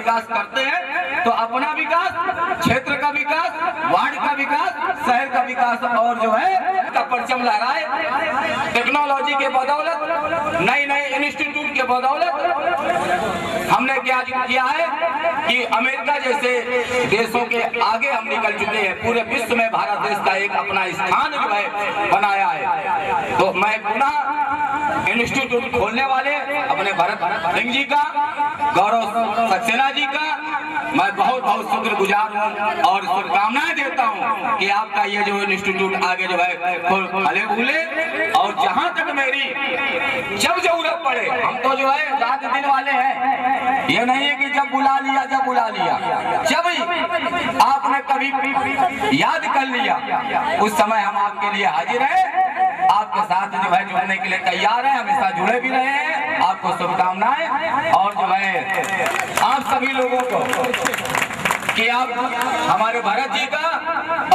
विकास करते हैं तो अपना विकास, क्षेत्र का विकास, वार्ड का विकास, शहर का विकास और जो है का परचम लहराए। टेक्नोलॉजी के बदौलत, नए नए इंस्टीट्यूट के बदौलत हमने क्या किया है कि अमेरिका जैसे देशों के आगे हम निकल चुके हैं। पूरे विश्व में भारत देश का एक अपना स्थान जो है बनाया है। तो मैं पुनः इंस्टीट्यूट खोलने वाले अपने भरत सिंह जी का, गौरव सक्सेना जी का मैं बहुत बहुत शुक्रगुजार हूँ और शुभकामनाएं देता हूँ कि आपका ये जो इंस्टीट्यूट आगे जो है फले फूले। और जहाँ तक मेरी जब जरूरत पड़े, हम तो जो है रात दिन वाले हैं, ये नहीं है कि जब बुला लिया जब ही आपने कभी याद कर लिया उस समय हम आपके लिए हाजिर हैं। आपके साथ जो है जुड़ने के लिए तैयार है, हमेशा जुड़े भी रहे हैं। आपको शुभकामनाएं और जो है आप सभी लोगों को कि आप हमारे भरत जी का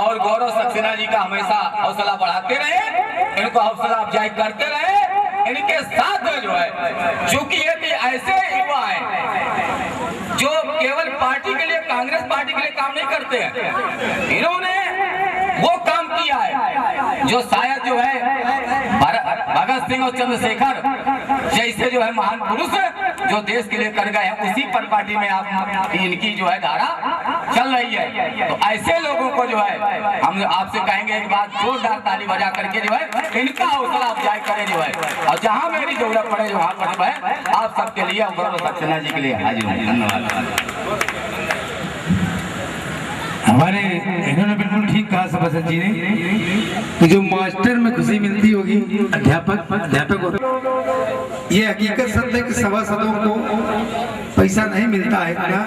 और गौरव सक्सेना जी का हमेशा हौसला बढ़ाते रहे, इनको हौसला अफजाई करते रहे। इनके साथ जो है चूंकि ये भी ऐसे युवा हैं जो केवल पार्टी के लिए, कांग्रेस पार्टी के लिए काम नहीं करते हैं, इन्होंने वो काम किया है जो शायद जो है भगत सिंह और चंद्रशेखर जैसे जो है महान पुरुष जो देश के लिए कर गए हैं, उसी पर पार्टी में आप इनकी जो है धारा चल रही है। तो ऐसे लोगों को जो है हम आपसे कहेंगे एक बात, जोरदार ताली बजा करके जो है इनका हौसला अफजाई करें जो है। और जहां मेरी जरूरत पड़े जो वहां पर है आप सबके लिए गौरव सक्सेना जी के लिए हाजिर हूँ। धन्यवाद। हमारे इन्होंने बिल्कुल ठीक कहा सभासद जी ने कि जो मास्टर में खुशी मिलती होगी अध्यापक होता, ये हकीकत सत्य कि सभासदों को पैसा नहीं मिलता है इतना,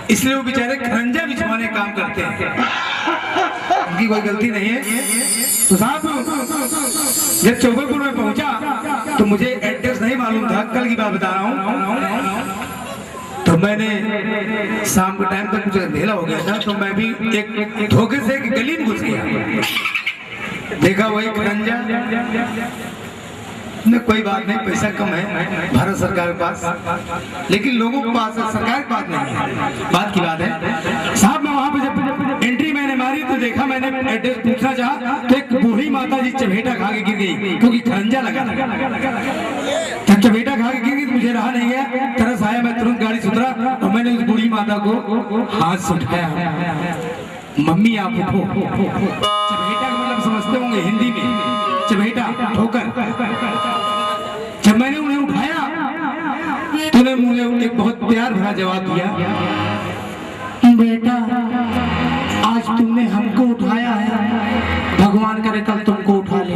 इसलिए वो बेचारे खरंजा बिछवाने काम करते हैं, उनकी कोई गलती नहीं है। तो साहब जब चौबेपुर में पहुंचा तो मुझे एड्रेस नहीं मालूम था, कल की बात बता रहा हूँ। तो मैंने शाम के टाइम तक कुछ अंधेरा हो गया था, तो मैं भी एक धोखे से एक गली में घुस गया, देखा वही खरंजा ने। कोई बात नहीं, पैसा कम है भारत सरकार के पास, लेकिन लोगों के पास सरकार के पास नहीं है। बात की बात है साहब, मैं वहां पे जब एंट्री मैंने मारी तो देखा, मैंने एड्रेस पूछना चाहा तो एक बूढ़ी माता जी चमेटा खा के गिर गई, क्योंकि खरंजा लगा। जब चमेटा खा के गिर गई तो मुझे रहा नहीं गया, तरस आया, मैं तुरंत गाड़ी से उतरा और मैंने उस बूढ़ी माता को हाथ से उठाया, मम्मी आप उठो। चमेटा का मतलब समझते होंगे हिंदी में, चमेटा ठोकर। जब मैंने उन्हें उठाया तो उन्हें मुझे एक बहुत प्यार भरा जवाब दिया, बेटा आज तुमने हमको उठाया है, भगवान करे कल तुमको उठा ले।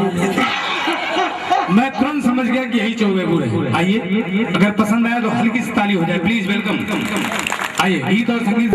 मैं तुरंत समझ गया कि यही चौबेपुर है। आइए, अगर पसंद आया तो हल्की सी ताली हो जाए प्लीज। वेलकम। आइए, गीत और संगीत।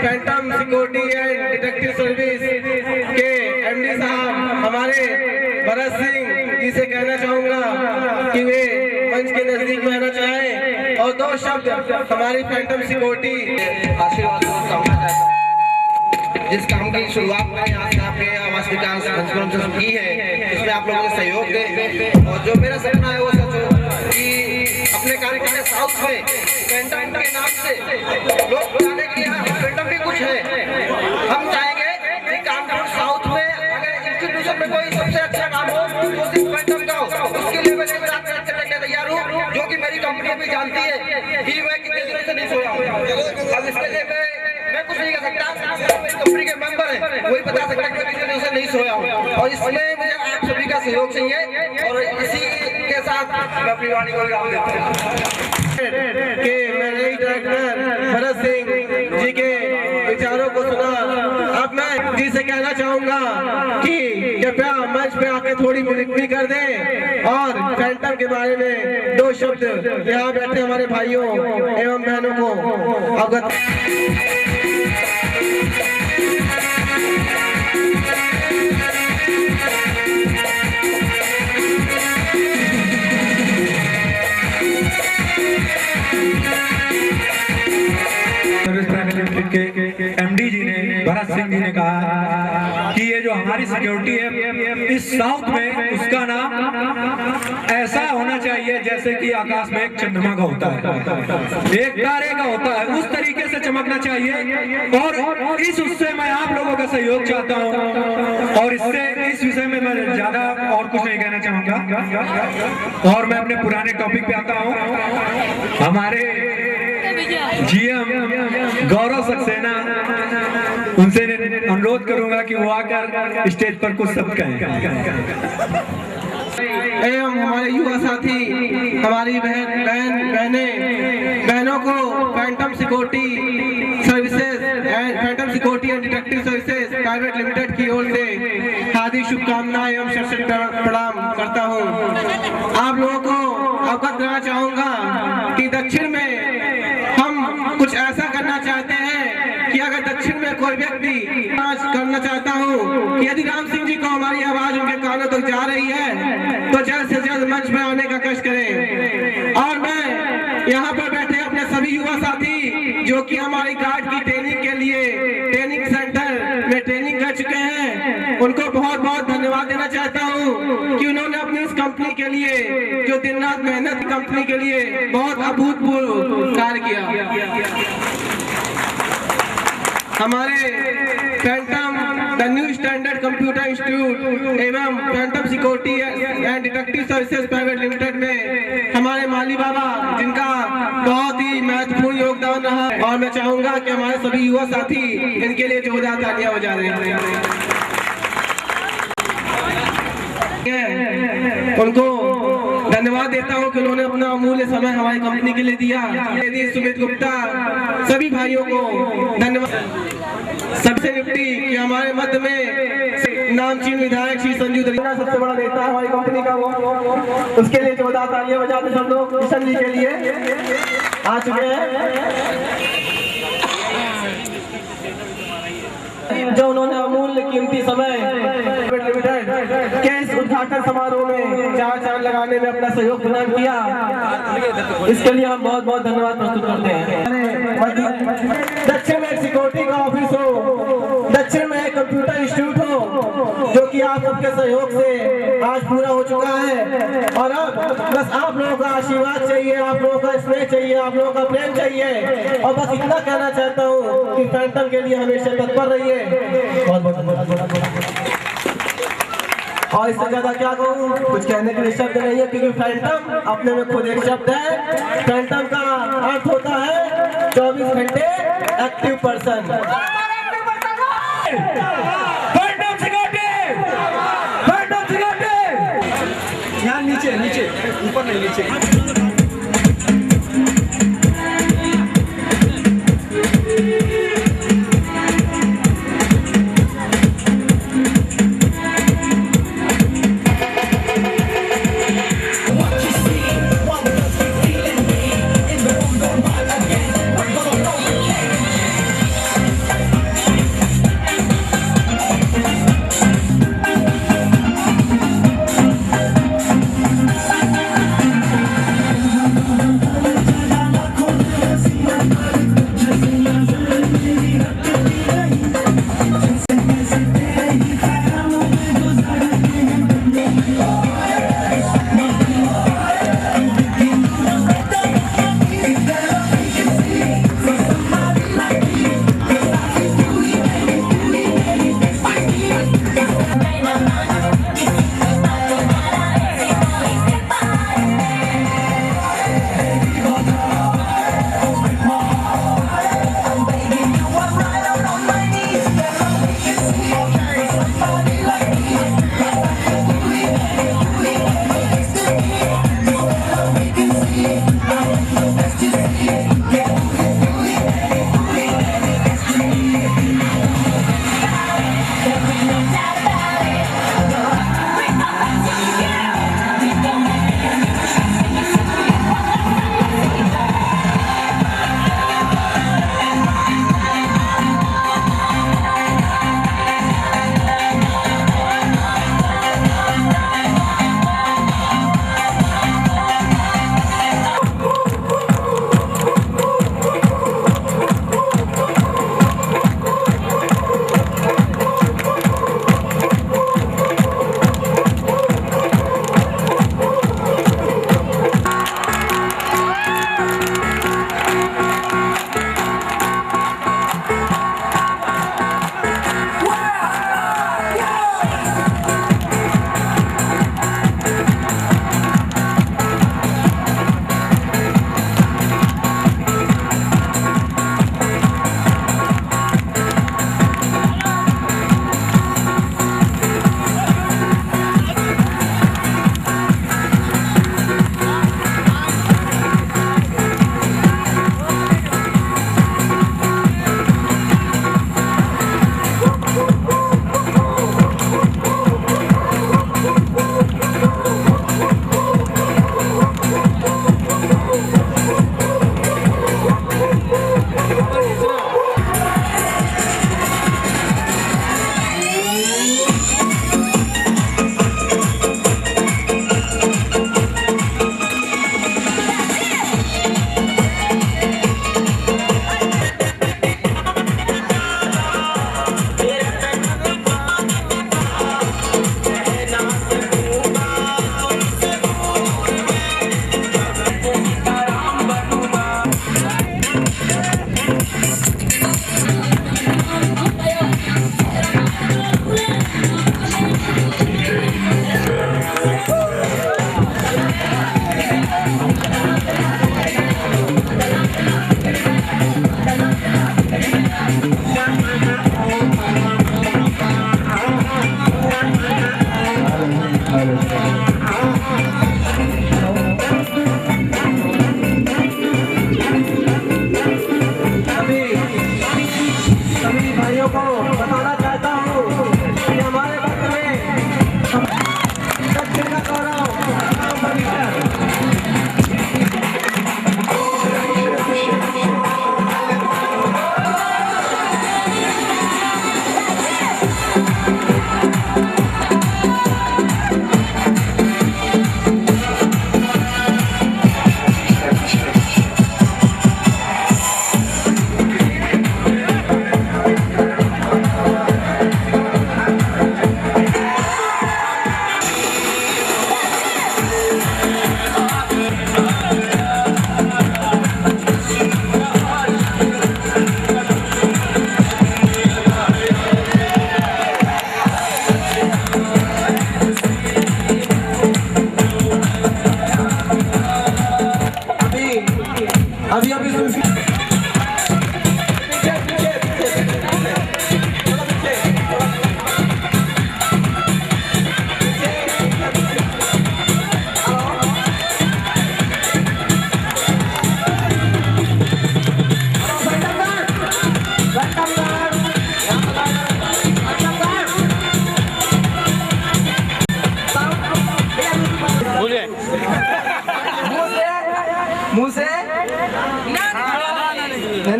Phantom Security and detective service के एमडी साहब हमारे भरत सिंह जी से कहना चाहूंगा कि वे मंच के नजदीक में आना चाहें और दो शब्द हमारी फैंटम सिक्योरिटी आशीर्वाद चाहता है। जिस काम की शुरुआत मैंने आज आपके आवास विकास मंचक्रम से की है उसमें आप लोगों ने सहयोग दे और जो मेरा सपना है वो सच हो कि अपने कार्यक्रम में साउथ में फैंटम के नाम से लोग जाने के लिए फैंटम भी कुछ है। हम चाहेंगे कि कानपुर साउथ में ऑर्गेनाइजेशन में कोई सबसे अच्छा काम हो जो सिर्फ फैंटम का हो, उसके लिए मैं दिन रात मेहनत करने के लिए तैयार हूँ, जो कि मेरी कंपनी भी जानती है कि मैं कितने दिनों से नहीं सोया हूँ। अब इसके लिए मैं कुछ नहीं कर सकता, मेरी कंपनी के मेंबर हैं, वही बता सकता है कि मैं कितने दिनों से नहीं सोया हूँ, और इसमें मुझे आप सभी का सहयोग चाहिए। और इसी के साथ मैं अपनी वाणी को विराम देता हूँ के मैनेजिंग डायरेक्टर भरत सिंह जी के विचारों को सुना। अब मैं जी से कहना चाहूंगा कि कृपया मंच पे आके थोड़ी मिमिक्री कर दें और फैंटम के बारे में 2 शब्द यहाँ बैठे हमारे भाइयों एवं बहनों को अवगत। के एमडी जी ने भरत सिंह जी ने कहा कि ये जो हमारी सिक्योरिटी है इस साउथ में उसका नाम ऐसा होना चाहिए जैसे कि आकाश में एक चंद्रमा का होता है, एक तारे का होता है, उस तरीके से चमकना चाहिए। और इस उससे मैं आप लोगों का सहयोग चाहता हूँ, और इस विषय में मैं ज्यादा और कुछ नहीं कहना चाहूंगा। और मैं अपने पुराने टॉपिक पे आता हूँ। हमारे जीएम गौरव सक्सेना, उनसे अनुरोध करूंगा कि वो आकर स्टेज पर कुछ शब्द कहें। एवं हमारे युवा साथी, हमारी बहनों को Phantom security services and Detective Services Private limited की ओर से हार्दिक शुभकामनाएं एवं सशक्त प्रणाम करता हूं। आप लोगों को अवगत कराना चाहूंगा कि दक्षिण में हम कुछ ऐसा करना चाहते हैं कि अगर दक्षिण में कोई व्यक्ति करना चाहता हूँ कि यदि राम सिंह जी को हमारी आवाज उनके कानों तक जा रही है तो जल्द से जल्द मंच में आने का कष्ट करें। और मैं यहाँ पर बैठे अपने सभी युवा साथी जो कि हमारी गार्ड की ट्रेनिंग के लिए ट्रेनिंग सेंटर में ट्रेनिंग कर चुके हैं, उनको बहुत बहुत धन्यवाद देना चाहता हूँ कि उन्होंने अपनी इस कंपनी के लिए जो दिन रात मेहनत कंपनी के लिए बहुत अभूतपूर्व कार्य किया। हमारे Phantom The New Standard Computer Institute एवं Phantom Security and Detective Services Private Limited में हमारे माली बाबा, जिनका बहुत ही महत्वपूर्ण योगदान रहा, और मैं चाहूंगा कि हमारे सभी युवा साथी इनके लिए जोरदार तालियां बजा दें। उनको धन्यवाद देता हूं कि उन्होंने अपना अमूल्य समय हमारी कंपनी के लिए दिया। सुमित गुप्ता, सभी भाइयों को धन्यवाद। सबसे निपटी कि हमारे मध्य में नामचीन विधायक श्री संजू दरिया सबसे बड़ा नेता है हमारी कंपनी का, वो उसके लिए जोरदार तालियां बजाते सब लोग किशन जी के लिए आ चुके हैं, जो उन्होंने अमूल्य कीमती समय के इस उद्घाटन समारोह में चार लगाने में अपना सहयोग प्रदान किया। इसके लिए हम बहुत बहुत धन्यवाद प्रस्तुत करते हैं। दक्षिण में एक सिक्योरिटी का ऑफिस हो, दक्षिण में एक कंप्यूटर इंस्टीट्यूट हो, जो कि आप सबके सहयोग से आज पूरा हो चुका है। और अब बस आप लोगों का आशीर्वाद चाहिए, आप लोगों का स्नेह चाहिए, आप लोगों का प्रेम चाहिए। और बस इतना कहना चाहता हूँ कि फैंटम के लिए हमेशा तत्पर रहिए। बहुत बहुत धन्यवाद। और इससे ज्यादा क्या कहूँ, कुछ कहने के लिए शब्द नहीं है, क्योंकि फैंटम अपने में खुद एक शब्द है। फैंटम का अर्थ होता है 24 घंटे एक्टिव पर्सन। यहाँ नीचे नीचे, ऊपर नहीं, नीचे।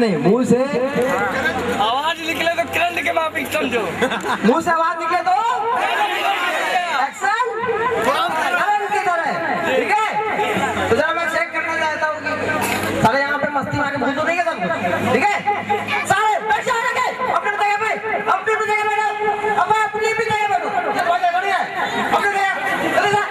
नहीं, मुंह से आवाज निकले तो करंट के माफिक समझो। मुंह से आवाज निकले तो एक्शन करंट की तरह, ठीक है। तो जरा मैं चेक करना चाहता हूँ कि सारे यहाँ पे मस्ती मार के भूल तो नहीं है सब, ठीक है। सारे बैठ जाओ लगे अपनी जगह पे, अपनी जगह पे बैठो, अब अपनी भी जगह बैठो, ये बहुत बढ़िया है, अपनी जगह चले जा,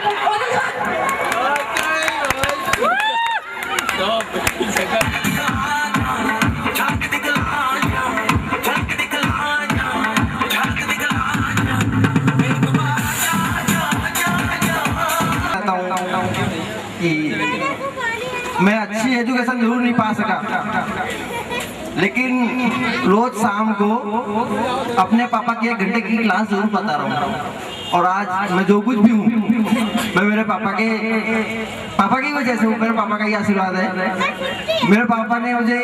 मैं अच्छी एजुकेशन जरूर नहीं पा सका, लेकिन रोज शाम को अपने पापा की 1 घंटे की क्लास जरूर पढ़ता रहा हूँ। और आज मैं जो कुछ भी हूँ, मैं मेरे पापा की वजह से हूँ। मेरे पापा का ही आशीर्वाद है। मेरे पापा ने मुझे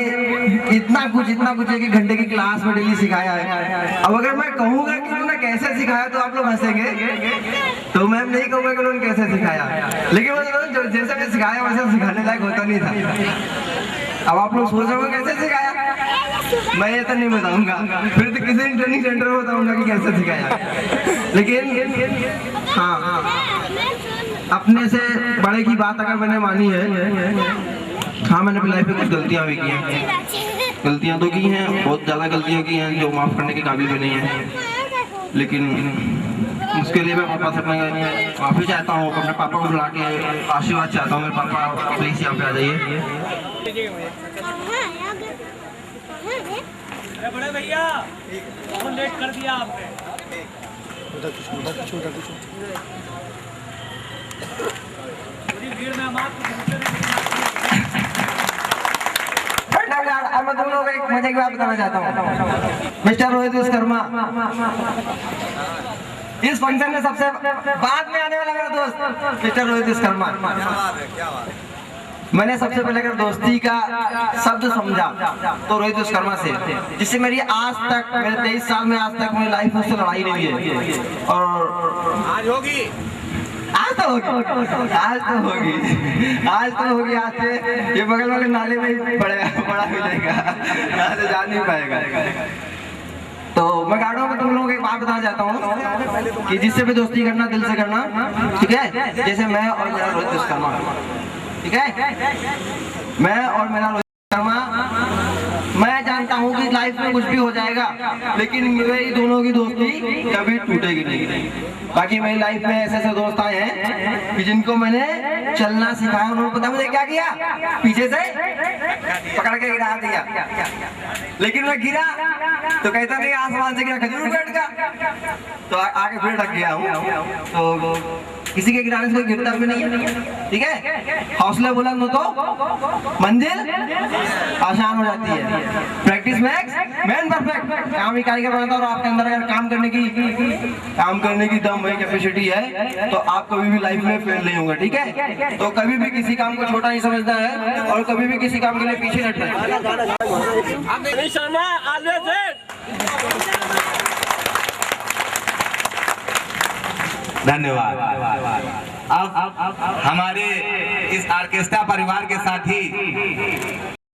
इतना कुछ 1 घंटे की क्लास में डेली सिखाया है। अब अगर मैं कहूँगा कि उन्होंने कैसे सिखाया तो आप लोग हंसेंगे, तो मैं नहीं कहूँगा कि उन्होंने कैसे सिखाया, लेकिन उन्होंने जैसे भी सिखाया वैसे सिखाने लायक होता नहीं था। अब आप लोग सोच रहे हो कैसे सिखाया, मैं ये तो नहीं बताऊंगा, फिर तो किसी ट्रेनिंग सेंटर में बताऊंगा कि कैसे सिखाया। लेकिन हाँ, अपने से बड़े की बात अगर मैंने मानी है, हाँ मैंने अपनी लाइफ में कुछ गलतियां भी की हैं, गलतियां तो की हैं, बहुत ज़्यादा गलतियां की हैं जो माफ़ करने के काबिल भी नहीं है। लेकिन उसके लिए मैं पापा से माफ़ी चाहता हूँ, अपने पापा को बुला के आशीर्वाद चाहता हूँ। मेरे पापा प्लीज़ यहाँ पे आ जाइए। बड़े भैया बहुत लेट कर दिया आपने। पूरी भीड़ में हम आपको मैं तुम लोगों को एक मजे की बात बताना चाहता हूँ। मिस्टर रोहित विश्वकर्मा, इस फंक्शन में सबसे बाद में आने वाला मेरा दोस्त मिस्टर रोहित विश्वकर्मा। मैंने सबसे पहले अगर दोस्ती का शब्द समझा तो रोहित विश्वकर्मा से, जिससे मेरी आज तक, मेरे 23 साल में आज तक मेरी लाइफ में उससे लड़ाई नहीं हुई है। और आज होगी, आज तो होगी, आज तो होगी, आज तो होगी। आज से ये बगल वाले नाले में बड़ा मिलेगा, यहाँ से जा नहीं पाएगा। तो मैं गाड़ों में तुम लोगों को एक बात बताना चाहता हूँ कि जिससे भी दोस्ती करना दिल से करना, ठीक है। जैसे मैं और मेरा रोहित विश्वकर्मा, ठीक है, मैं और मेरा रोहित विश्वकर्मा, मैं जानता हूँ कि लाइफ में कुछ भी हो जाएगा, लेकिन मेरी दोनों की दोस्ती कभी टूटेगी नहीं। बाकी मेरी लाइफ में ऐसे ऐसे दोस्त आए हैं कि जिनको मैंने चलना सिखाया, उन्होंने पता मुझे क्या किया, पीछे से पकड़ के गिरा दिया। लेकिन मैं गिरा तो कहता नहीं आसमान से गिरा खजूर बैठ का, तो आगे फिर ढक गया हूँ। तो किसी के गिराने से कोई गिरता भी नहीं है, ठीक है। हौसला बुलंद हो तो मंजिल आसान हो जाती है। Practice makes man perfect. काम ही कारीगर बनाता है। और आपके अंदर अगर काम करने की दम है, कैपेसिटी है, तो आप कभी भी लाइफ में फेल नहीं होंगे, ठीक है। तो कभी भी किसी काम को छोटा नहीं समझना है और कभी भी किसी काम के लिए पीछे हटना है। धन्यवाद। अब हमारे इस ऑर्केस्ट्रा परिवार के साथी